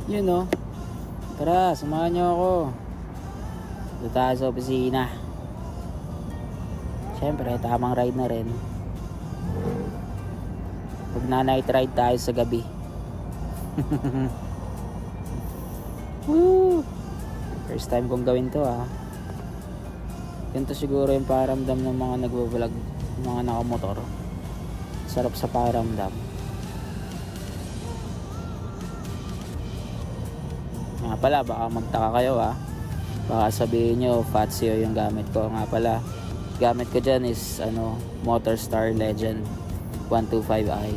Yun no. Tara, samahan nyo ako. Dito tayo sa opisina. Siyempre, tamang ride na rin. Pag na-night ride tayo sa gabi. Woo! First time kong gawin to Ganito siguro yung pakiramdam ng mga nagbablog, mga nakamotor. Sarap sa pakiramdam. Nga pala, baka magtaka kayo baka sabihin nyo Fazio yung gamit ko. Nga pala, gamit ko dyan is Motorstar Legend 125i.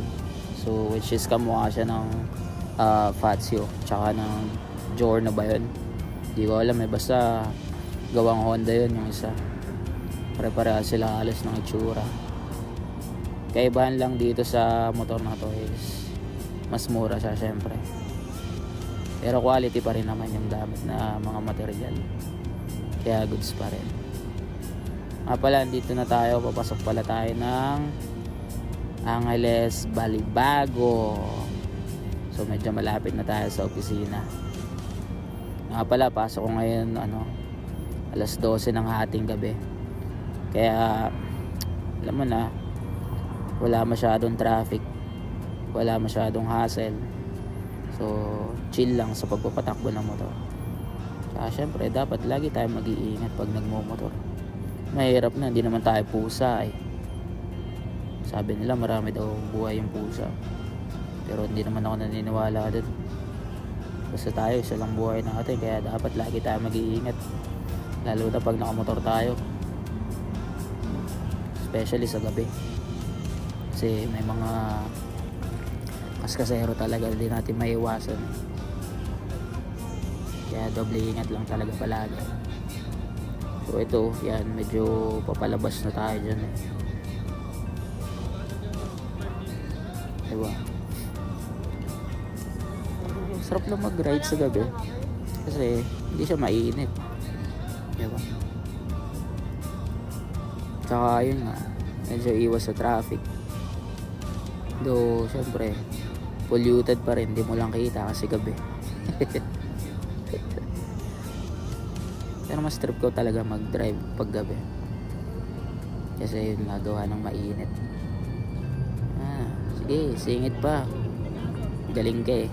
So which is kamukha siya ng Fazio tsaka ng Giorno ba yun, di ko alam basta gawang Honda yun yung isa. Pare-pareha sila halos ng itsura. Kaibahan lang dito sa motor na to is mas mura siya syempre, pero quality pa rin naman yung gamit na mga material, kaya goods pa rin. Pala, dito na tayo, papasok pala tayo ng Angeles Balibago. So medyo malapit na tayo sa opisina. Pala, pasok ko ngayon alas 12 ng hating gabi. Kaya alam mo na, wala masyadong traffic, wala masyadong hassle. So chill lang sa pagpapatakbo ng motor. Kaya syempre dapat lagi tayo mag-iingat pag nagmo-motor. Mahirap na, hindi naman tayo pusa Sabi nila marami daw buhay yung pusa, pero hindi naman ako naniniwala dun. Basta tayo, isa lang buhay natin, kaya dapat lagi tayo mag-iingat, lalo na pag nakamotor tayo, especially sa gabi, kasi may mga kaskasero talaga, hindi natin maiwasan. Kaya doble ingat lang talaga palagi. So ito, yan, medyo papalabas na tayo dyan diba? Sarap lang mag-ride sa gabi kasi hindi siya mainit, diba? Tsaka yun nga, medyo iwas sa traffic. Though syempre polluted pa rin, di mo lang kita kasi gabi. Pero mas trip ko talaga mag-drive pag gabi, kasi yun nagawa ng mainit. Sige, singit pa, galing ka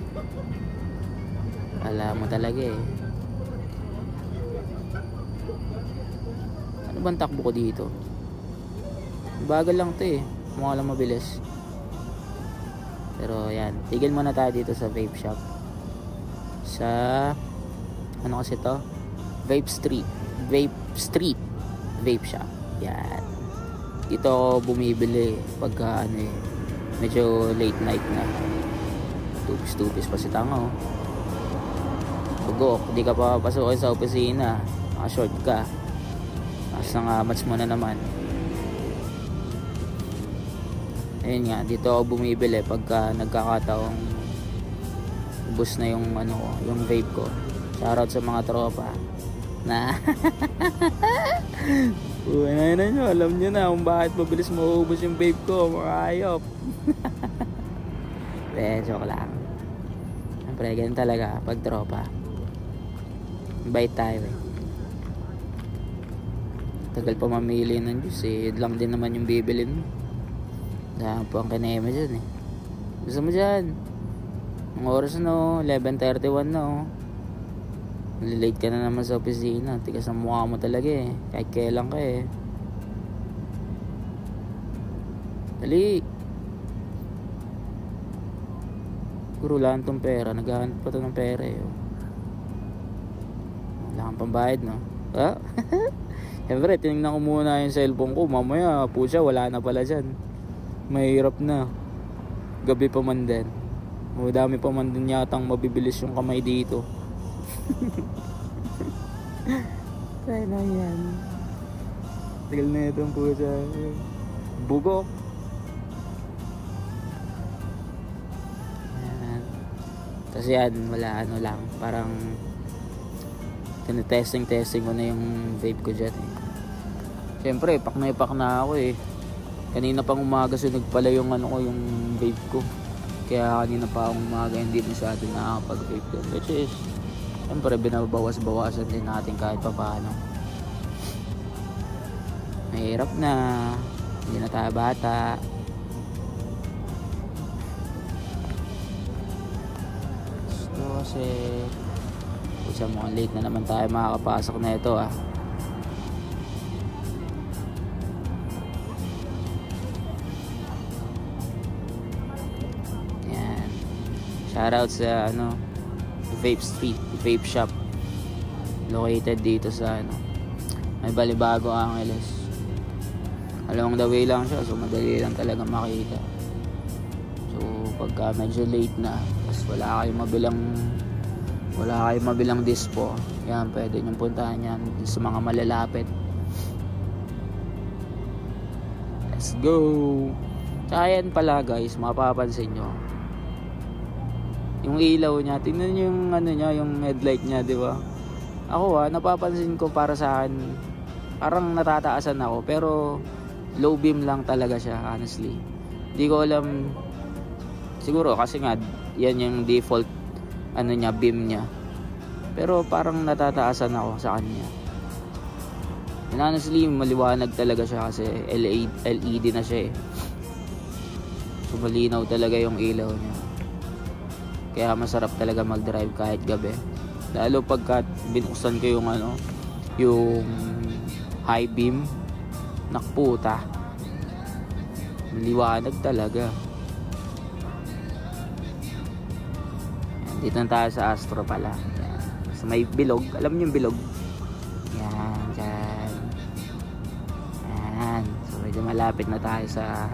alam mo talaga Ano bang takbo ko dito? Bagal lang to mukha lang mabilis. Pero yan, tigil muna tayo dito sa vape shop, sa kasi to, Vape Street Vape Shop. Yan, dito ako bumibili pagka medyo late night na. Tupis pa si tanga Bugok, di ka pa papasukin sa opisina, short ka, mas nangamats mo na naman. Ayun nga, dito ako bumibili pagka nagkakataong ubos na yung yung vape ko. Shoutout sa mga tropa na na nyo, alam nyo na kung bakit mabilis mauubos yung vape ko, mga ayop. Joke lang. Siyempre, ganun talaga pag tropa, bait tayo Tagal pa mamili ng juice yun lang din naman yung bibilin mo. Dahil po ang kinema dyan Gusto mo dyan, ang oras 11:31 na Late ka na naman sa opisina. Tigas ang mukha mo talaga kahit kailan ka Dali. Puro lang tong pera. Naghahanap pa to ng pera Wala kang pambayad Siyempre, tinignan ko muna yung cellphone ko. Mamaya, pusa, wala na pala dyan. Mahirap na. Gabi pa man din. Madami pa man din yatang mabibilis yung kamay dito. Kaya na yan. Tagal na itong pusa. Bugok. Ayan. Tapos yan, wala lang. Parang tinetesting ko na yung vape ko dyan Siyempre, pak na ako Kanina pang umaga sunog pala yung yung vape ko. Kaya kanina pa akong umaga hindi masyado nakakapag-vape doon. Which is, siyempre binabawas-bawasan din natin kahit pa paano. Mahirap na, hindi na tayo bata. So kasi isa mukhang late na naman tayo makakapasok na ito ah. Yan. Shoutout sa Vape Street, Vape Shop. Located dito sa may Balibago, Angeles. Along the way lang siya, so madali lang talaga makita. So pagka medyo late na, tapos wala kayong mabilang dispo, yan, pwede nyo puntahan yan sa mga malalapit. Let's go. Tsaka yan pala guys, mapapansin nyo yung ilaw niya, tingnan nyo yung yung headlight niya, di ba? Ako napapansin ko, para sa akin parang natataasan ako, pero low beam lang talaga siya, honestly. Hindi ko alam, siguro kasi nga yan yung default beam niya, pero parang natataasan ako sa kanya. And honestly, maliwanag talaga siya kasi LED na siya eh. So malinaw talaga yung ilaw niya, kaya masarap talaga mag-drive kahit gabi. Lalo pagka binuksan ko yung high beam, nakputa, maliwanag talaga. Yan, dito na tayo sa Astro pala. Yan. So may bilog, alam niyo yung bilog? Yan, dyan. Yan. So medyo malapit na tayo sa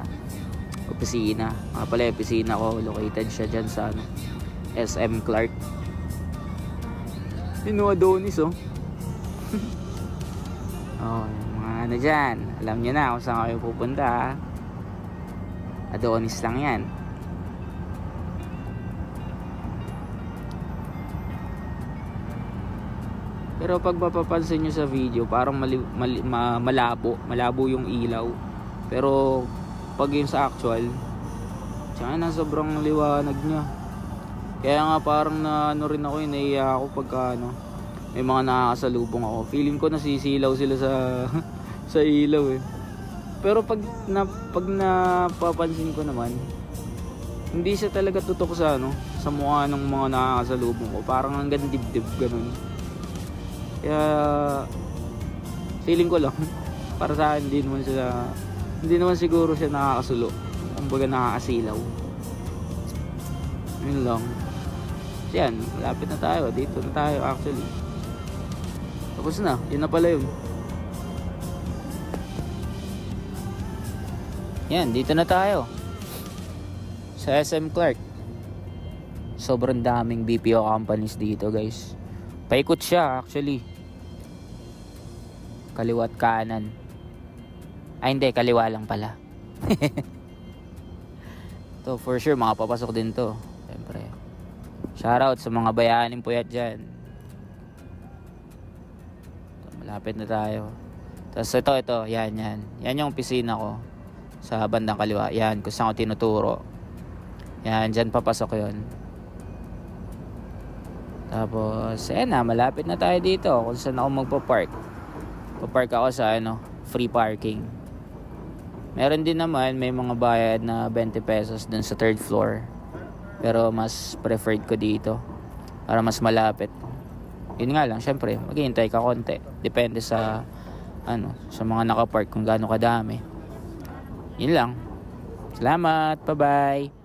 opisina. Mga pala yung opisina ko, located siya dyan sa SM Clark. Yung Adonis oh. Oh, mga dyan, alam nyo na kung saan kayo pupunta. Adonis lang yan. Pero pag mapapansin nyo sa video, parang malabo yung ilaw. Pero pag yung sa actual, tsaka sobrang liwanag nya. Kaya nga parang rin ako, naiiyak ako pagka may mga nakakasalubong ako. Feeling ko nasisilaw sila sa ilaw eh. Pero pag napapansin ko naman, hindi siya talaga tutok sa mukha ng mga nakakasalubong ko. Parang hanggang dibdib ganun. Kaya feeling ko lang, para sa akin hindi naman siguro siya nakakasulo. Kumbaga nakakasilaw. Yun lang. Yan, malapit na tayo. Dito na tayo actually. Tapos na, yun na pala yun. Yan, dito na tayo sa SM Clark. Sobrang daming BPO companies dito guys. Paikot siya actually. Kaliwat kanan. Ay hindi, kaliwa lang pala. To for sure makapapasok din to. Siyempre. Shoutout sa mga bayaning puyat dyan. Malapit na tayo. Tapos ito, yan. Yan yung opisina ko sa bandang kaliwa. Yan, kung saan ko tinuturo. Yan, dyan papasok yun. Tapos, malapit na tayo dito kung saan ako magpa-park. Papark ako sa free parking. Meron din naman, may mga bayad na 20 pesos dun sa third floor. Pero mas preferred ko dito para mas malapit. Yun nga lang, syempre maghihintay ka konti. Depende sa sa mga nakapark kung gaano kadami. Yun lang. Salamat, bye bye.